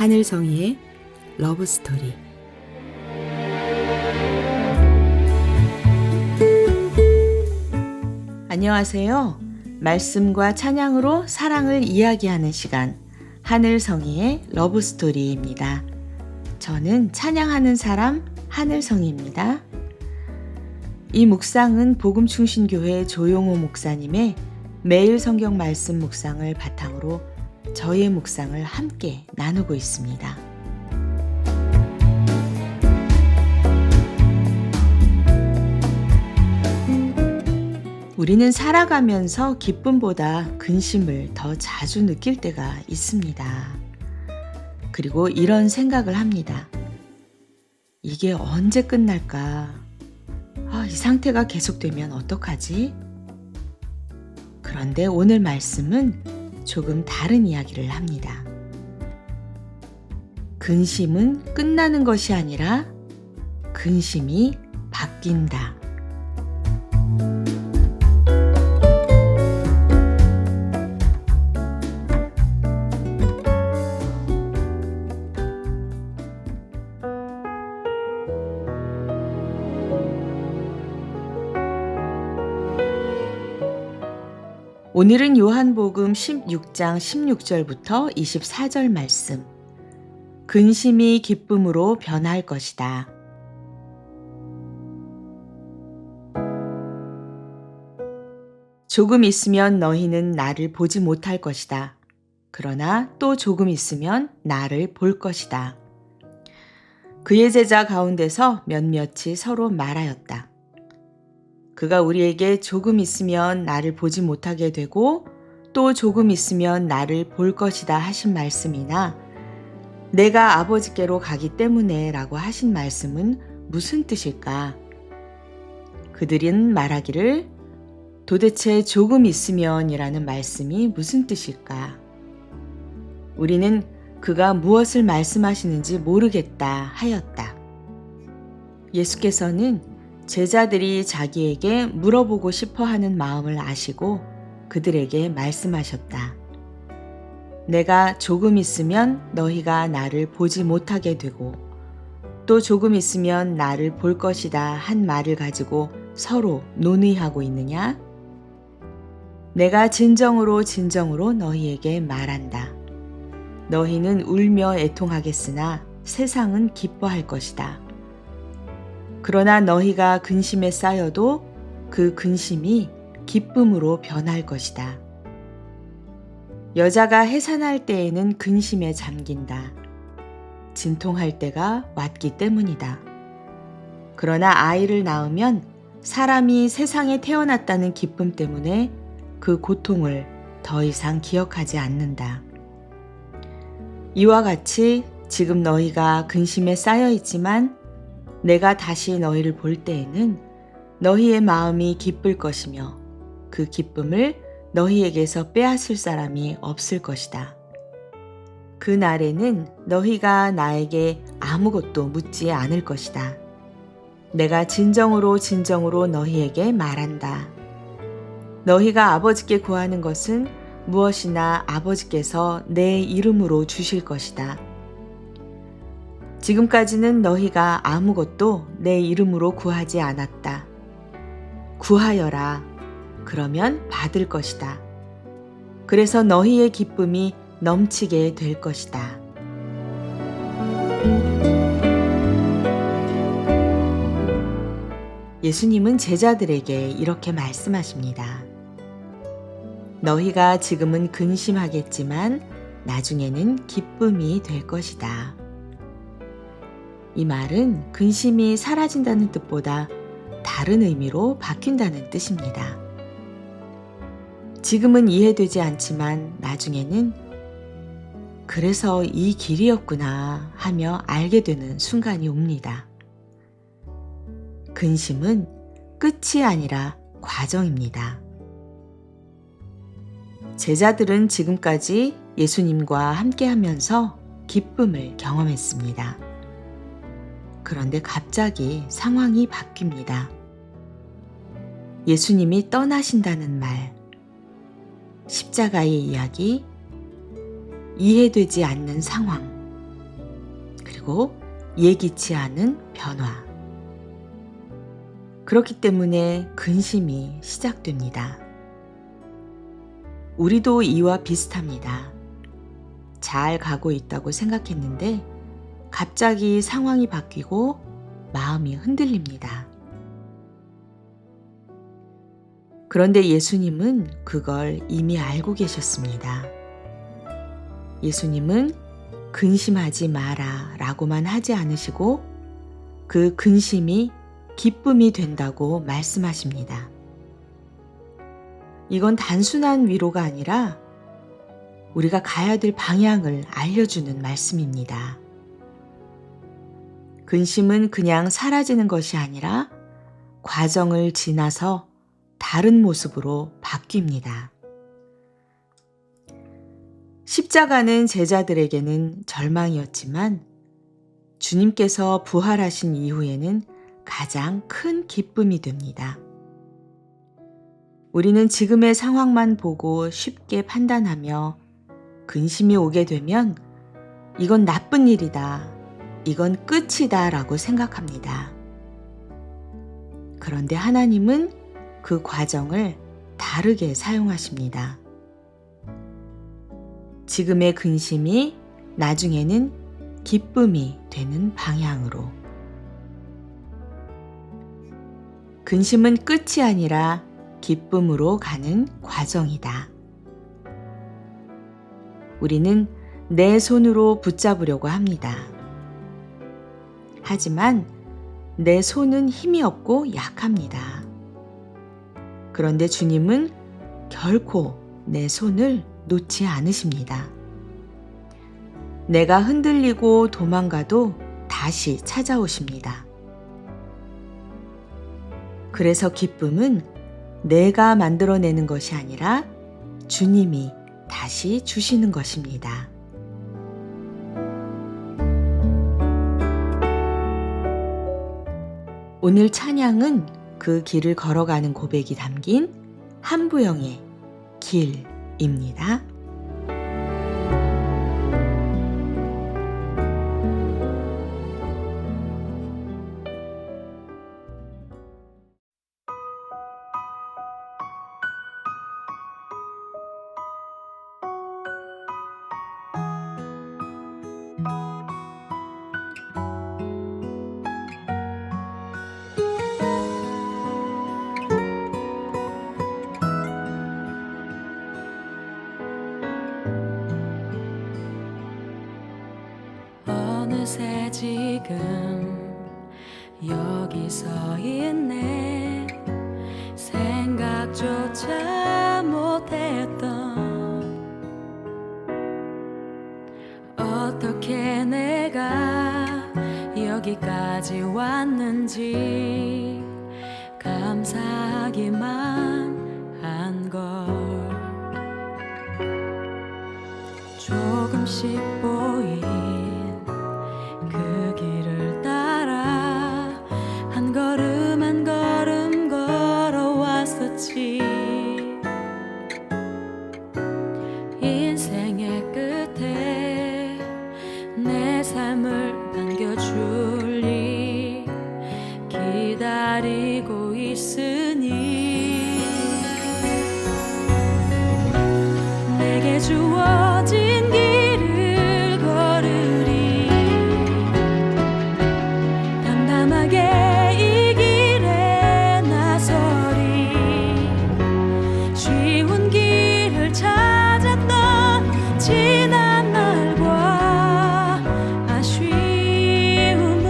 하늘성이의 러브스토리. 안녕하세요. 말씀과 찬양으로 사랑을 이야기하는 시간, 하늘성이의 러브스토리입니다. 저는 찬양하는 사람 하늘성이입니다. 이 묵상은 복음충신교회 조용호 목사님의 매일 성경 말씀 묵상을 바탕으로 저의 묵상을 함께 나누고 있습니다. 우리는 살아가면서 기쁨보다 근심을 더 자주 느낄 때가 있습니다. 그리고 이런 생각을 합니다. 이게 언제 끝날까? 이 상태가 계속되면 어떡하지? 그런데 오늘 말씀은 조금 다른 이야기를 합니다. 근심은 끝나는 것이 아니라 근심이 바뀐다. 오늘은 요한복음 16장 16절부터 24절 말씀. 근심이 기쁨으로 변할 것이다. 조금 있으면 너희는 나를 보지 못할 것이다. 그러나 또 조금 있으면 나를 볼 것이다. 그의 제자 가운데서 몇몇이 서로 말하였다. 그가 우리에게 조금 있으면 나를 보지 못하게 되고 또 조금 있으면 나를 볼 것이다 하신 말씀이나 내가 아버지께로 가기 때문에 라고 하신 말씀은 무슨 뜻일까? 그들은 말하기를 도대체 조금 있으면 이라는 말씀이 무슨 뜻일까? 우리는 그가 무엇을 말씀하시는지 모르겠다 하였다. 예수께서는 제자들이 자기에게 물어보고 싶어 하는 마음을 아시고 그들에게 말씀하셨다. 내가 조금 있으면 너희가 나를 보지 못하게 되고 또 조금 있으면 나를 볼 것이다 한 말을 가지고 서로 논의하고 있느냐? 내가 진정으로 너희에게 말한다. 너희는 울며 애통하겠으나 세상은 기뻐할 것이다. 그러나 너희가 근심에 쌓여도 그 근심이 기쁨으로 변할 것이다. 여자가 해산할 때에는 근심에 잠긴다. 진통할 때가 왔기 때문이다. 그러나 아이를 낳으면 사람이 세상에 태어났다는 기쁨 때문에 그 고통을 더 이상 기억하지 않는다. 이와 같이 지금 너희가 근심에 쌓여 있지만 내가 다시 너희를 볼 때에는 너희의 마음이 기쁠 것이며 그 기쁨을 너희에게서 빼앗을 사람이 없을 것이다. 그 날에는 너희가 나에게 아무것도 묻지 않을 것이다. 내가 진정으로 너희에게 말한다. 너희가 아버지께 구하는 것은 무엇이나 아버지께서 내 이름으로 주실 것이다. 지금까지는 너희가 아무것도 내 이름으로 구하지 않았다. 구하여라. 그러면 받을 것이다. 그래서 너희의 기쁨이 넘치게 될 것이다. 예수님은 제자들에게 이렇게 말씀하십니다. 너희가 지금은 근심하겠지만 나중에는 기쁨이 될 것이다. 이 말은 근심이 사라진다는 뜻보다 다른 의미로 바뀐다는 뜻입니다. 지금은 이해되지 않지만 나중에는 그래서 이 길이었구나 하며 알게 되는 순간이 옵니다. 근심은 끝이 아니라 과정입니다. 제자들은 지금까지 예수님과 함께 하면서 기쁨을 경험했습니다. 그런데 갑자기 상황이 바뀝니다. 예수님이 떠나신다는 말, 십자가의 이야기, 이해되지 않는 상황, 그리고 예기치 않은 변화. 그렇기 때문에 근심이 시작됩니다. 우리도 이와 비슷합니다. 잘 가고 있다고 생각했는데 갑자기 상황이 바뀌고 마음이 흔들립니다. 그런데 예수님은 그걸 이미 알고 계셨습니다. 예수님은 근심하지 마라 라고만 하지 않으시고 그 근심이 기쁨이 된다고 말씀하십니다. 이건 단순한 위로가 아니라 우리가 가야 될 방향을 알려주는 말씀입니다. 근심은 그냥 사라지는 것이 아니라 과정을 지나서 다른 모습으로 바뀝니다. 십자가는 제자들에게는 절망이었지만 주님께서 부활하신 이후에는 가장 큰 기쁨이 됩니다. 우리는 지금의 상황만 보고 쉽게 판단하며 근심이 오게 되면 이건 나쁜 일이다, 이건 끝이다 라고 생각합니다. 그런데 하나님은 그 과정을 다르게 사용하십니다. 지금의 근심이 나중에는 기쁨이 되는 방향으로. 근심은 끝이 아니라 기쁨으로 가는 과정이다. 우리는 내 손으로 붙잡으려고 합니다. 하지만 내 손은 힘이 없고 약합니다. 그런데 주님은 결코 내 손을 놓지 않으십니다. 내가 흔들리고 도망가도 다시 찾아오십니다. 그래서 기쁨은 내가 만들어내는 것이 아니라 주님이 다시 주시는 것입니다. 오늘 찬양은 그 길을 걸어가는 고백이 담긴 한부영의 길입니다. 어느새 지금 여기 서 있네. 생각조차 못했던 어떻게 내가 여기까지 왔는지 감사하기만 한걸. 조금씩 보인 그 길을 따라 한 걸음 한 걸음 걸어왔었지. 인생의 끝에 내 삶을 안겨줄리 기다리고 있으니 내게 주어진 길을 걸으리. 담담하게 이 길에 나서리. 쉬운 길을 찾았던 지난 날과 아쉬움은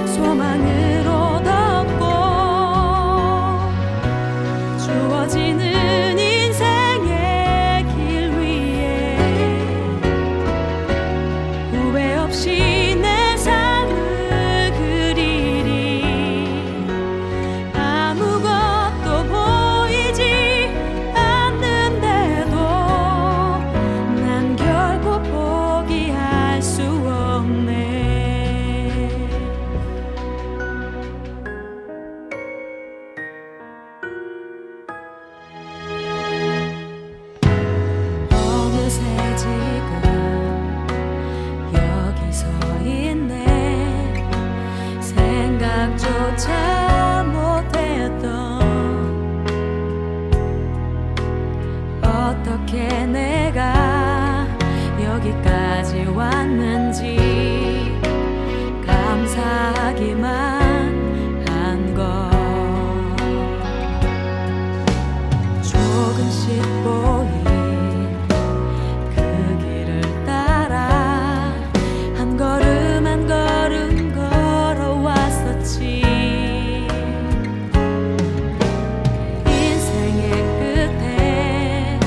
소망으로 덮고 주어지는 인생의 길 위에 후회 없이 내 삶을 그리리. 아무것도 보이지 않는데도 난 결코 포기할 수 없네. 어느새 지금 여기 서 잘못했던 어떻게 내가 여기까지 왔는지 감사하기만 한 것. 조금씩 보인 그 길을 따라 한 걸음 한 걸음 걸어왔었지. 인생의 끝에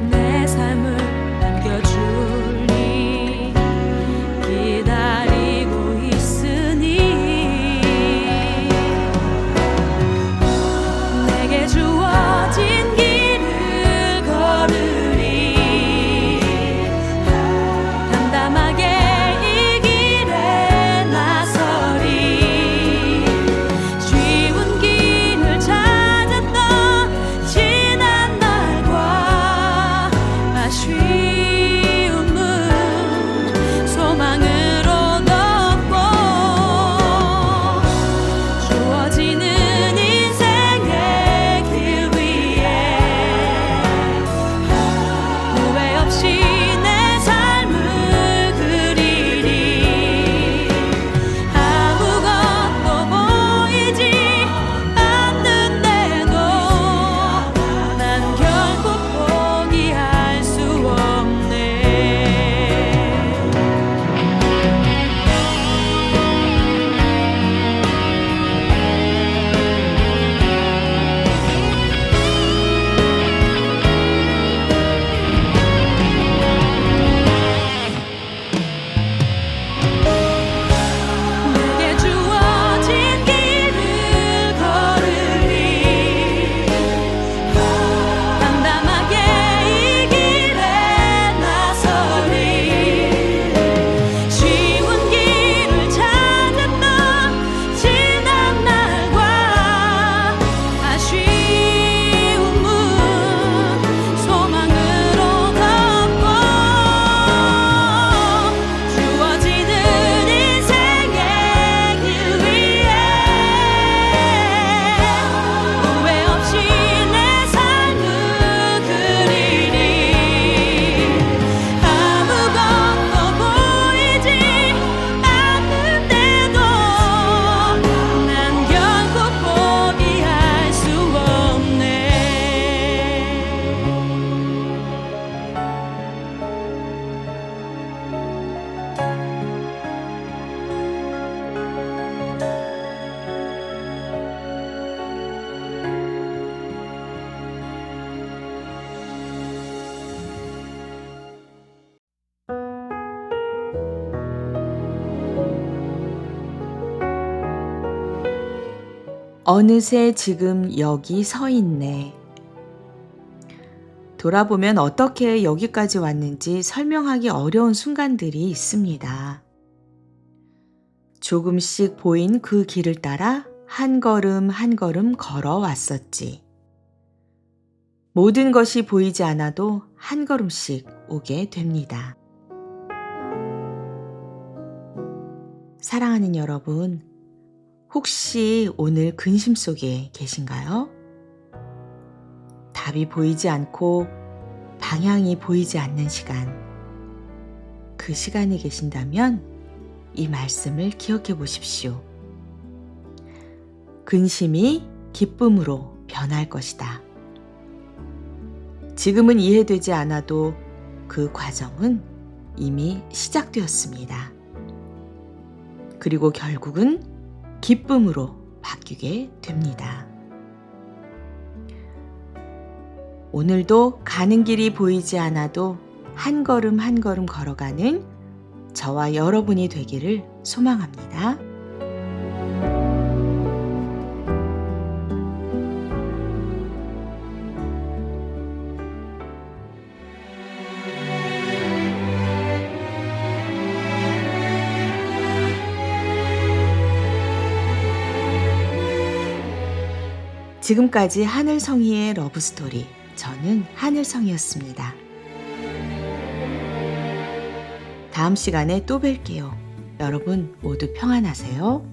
내 삶을 남겨주니 기다리고 있으니 내게 주어진 길을 걸으리. 담담하게 이 길에 나서리. 쉬운 길을 찾았던 지난 날과 아쉬움은 소망으로 덮고 주어지는 인생의 길 위에 후회 없이 내 삶을 그리리. 아무것도 보이지 않는데도 난 결코 포기할 수 없네. 내게 주어진 길을 걸으리. 담담하게 이 길에 나서리. 쉬운 길을 찾았던 지난 날과 아쉬움은 소망으로 덮고 주어지는 인생의 길 위에 후회 없이 내 삶을 그리리. 아무것도 보이지 않는데도 난 결코 포기할 수 없네. 어느새 지금 여기 서 있네. 돌아보면 어떻게 여기까지 왔는지 설명하기 어려운 순간들이 있습니다. 조금씩 보인 그 길을 따라 한 걸음 한 걸음 걸어왔었지. 모든 것이 보이지 않아도 한 걸음씩 오게 됩니다. 사랑하는 여러분, 혹시 오늘 근심 속에 계신가요? 답이 보이지 않고 방향이 보이지 않는 시간. 그 시간에 계신다면 이 말씀을 기억해 보십시오. 근심이 기쁨으로 변할 것이다. 지금은 이해되지 않아도 그 과정은 이미 시작되었습니다. 그리고 결국은 기쁨으로 바뀌게 됩니다. 오늘도 가는 길이 보이지 않아도 한 걸음 한 걸음 걸어가는 저와 여러분이 되기를 소망합니다. 지금까지 하늘성희의 러브스토리, 저는 하늘성희였습니다. 다음 시간에 또 뵐게요. 여러분 모두 평안하세요.